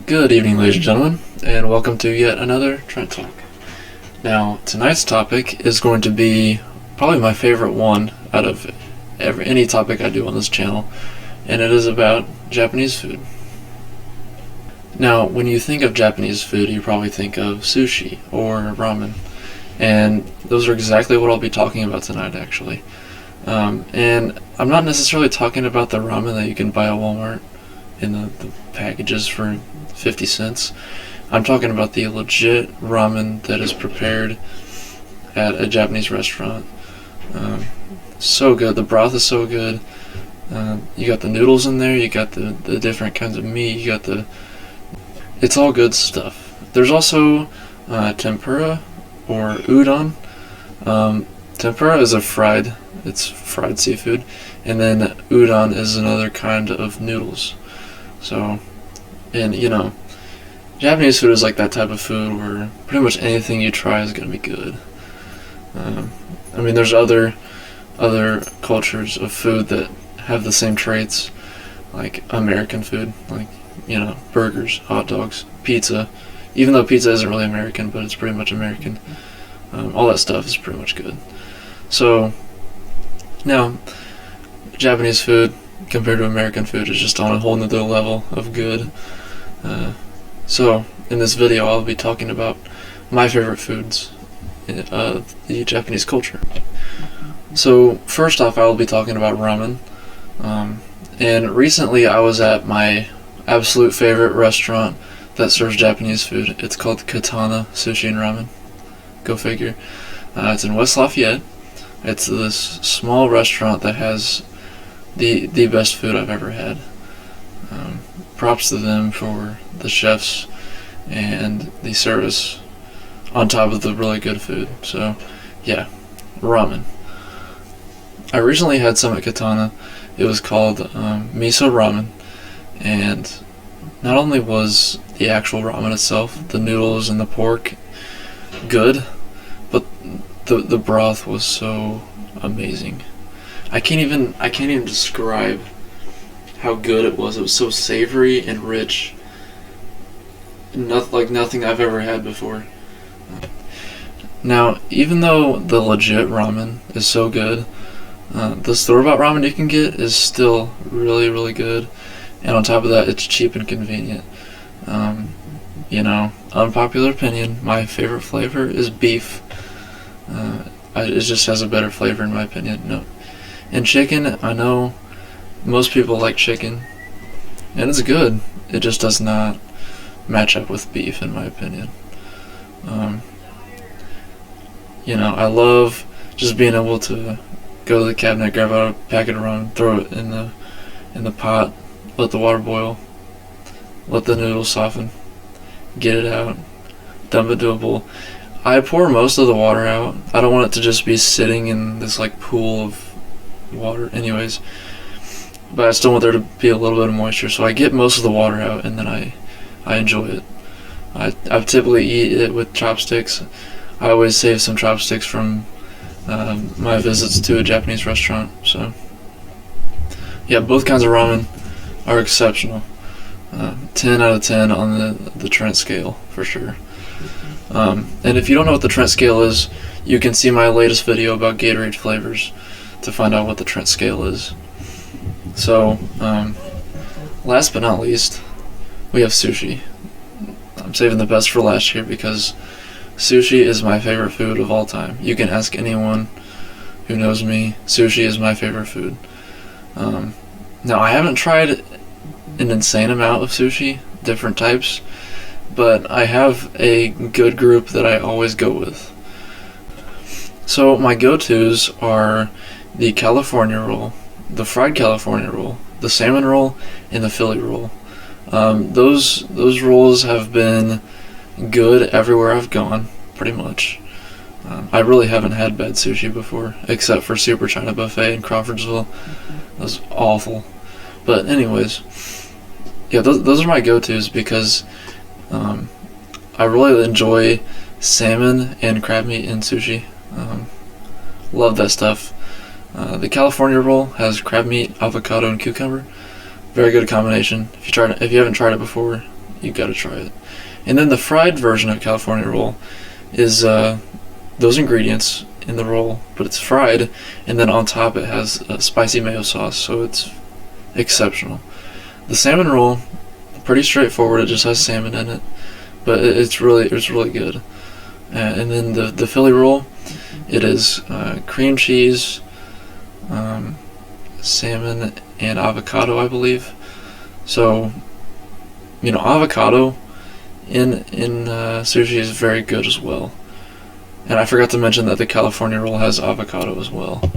Good evening, ladies and gentlemen, and welcome to yet another Trent Talk. Now, tonight's topic is going to be probably my favorite one out of any topic I do on this channel, and it is about Japanese food. Now, when you think of Japanese food, you probably think of sushi or ramen, and those are exactly what I'll be talking about tonight, actually. And I'm not necessarily talking about the ramen that you can buy at Walmart in the packages for 50 cents. I'm talking about the legit ramen that is prepared at a Japanese restaurant. So good. The broth is so good. You got the noodles in there, you got the different kinds of meat, you got it's all good stuff. There's also tempura or udon. Tempura is it's fried seafood, and then udon is another kind of noodles. So, and Japanese food is like that type of food where pretty much anything you try is going to be good. There's other cultures of food that have the same traits, like American food, like, burgers, hot dogs, pizza. Even though pizza isn't really American, but it's pretty much American. All that stuff is pretty much good. So, now, Japanese food compared to American food is just on a whole nother level of good. So, in this video, I'll be talking about my favorite foods of the Japanese culture. So, first off, I will be talking about ramen. And recently, I was at my absolute favorite restaurant that serves Japanese food. It's called Katana Sushi and Ramen. Go figure. It's in West Lafayette. It's this small restaurant that has the best food I've ever had. Props to them for the chefs and the service on top of the really good food. So, yeah, ramen. I recently had some at Katana. It was called Miso Ramen, and not only was the actual ramen itself, the noodles and the pork, good, but the broth was so amazing. I can't even describe how good it was. It was so savory and rich. Like nothing I've ever had before. Now, even though the legit ramen is so good, the store-bought ramen you can get is still really, really good. And on top of that, it's cheap and convenient. Unpopular opinion, my favorite flavor is beef. It just has a better flavor in my opinion. No. And chicken, I know most people like chicken, and it's good. It just does not match up with beef, in my opinion. I love just being able to go to the cabinet, grab out a packet of ramen, throw it in the pot, let the water boil, let the noodles soften, get it out, dump it into a bowl. I pour most of the water out. I don't want it to just be sitting in this pool of water anyways, but I still want there to be a little bit of moisture, so I get most of the water out and then I enjoy it. I typically eat it with chopsticks. I always save some chopsticks from my visits to a Japanese restaurant. So yeah, both kinds of ramen are exceptional. 10 out of 10 on the Trent scale for sure. And if you don't know what the Trent scale is, you can see my latest video about Gatorade flavors to find out what the Trent scale is. So, last but not least, we have sushi. I'm saving the best for last here because sushi is my favorite food of all time. You can ask anyone who knows me. Sushi is my favorite food. Now, I haven't tried an insane amount of sushi, different types, but I have a good group that I always go with. So my go-tos are the California roll, the fried California roll, the salmon roll, and the Philly roll. Those rolls have been good everywhere I've gone, pretty much. I really haven't had bad sushi before, except for Super China Buffet in Crawfordsville. That was awful. But anyways, yeah, those are my go-tos because I really enjoy salmon and crab meat in sushi. Love that stuff. The California roll has crab meat, avocado, and cucumber. Very good combination. If you haven't tried it before, you gotta try it. And then the fried version of California roll is those ingredients in the roll, but it's fried, and then on top it has a spicy mayo sauce, so it's exceptional. The salmon roll, pretty straightforward. It just has salmon in it, but it's really good. And then the Philly roll, it is cream cheese, salmon, and avocado, I believe. So, avocado in sushi is very good as well. And I forgot to mention that the California roll has avocado as well.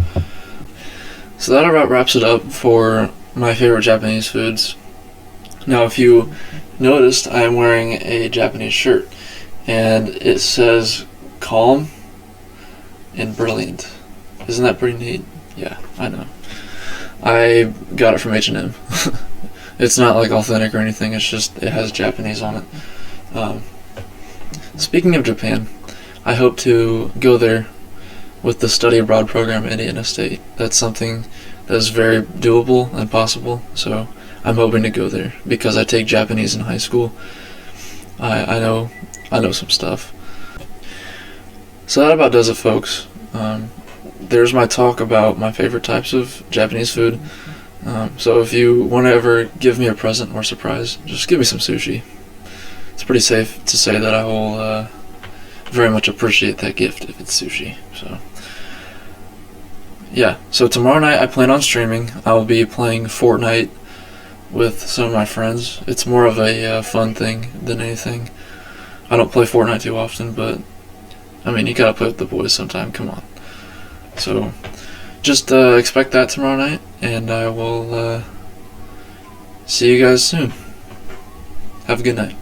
So that about wraps it up for my favorite Japanese foods. Now, if you noticed, I am wearing a Japanese shirt, and it says calm and brilliant. Isn't that pretty neat? Yeah, I know. I got it from H&M. It's not like authentic or anything, it's just it has Japanese on it. Speaking of Japan, I hope to go there with the study abroad program at Indiana State. That's something that is very doable and possible, so I'm hoping to go there because I take Japanese in high school. I know some stuff. So that about does it, folks. There's my talk about my favorite types of Japanese food. So if you want to ever give me a present or surprise, just give me some sushi. It's pretty safe to say that I will very much appreciate that gift if it's sushi. So yeah, so tomorrow night I plan on streaming. I'll be playing Fortnite with some of my friends. It's more of a fun thing than anything. I don't play Fortnite too often, but I mean, you gotta play with the boys sometime, come on. So just expect that tomorrow night, and I will see you guys soon. Have a good night.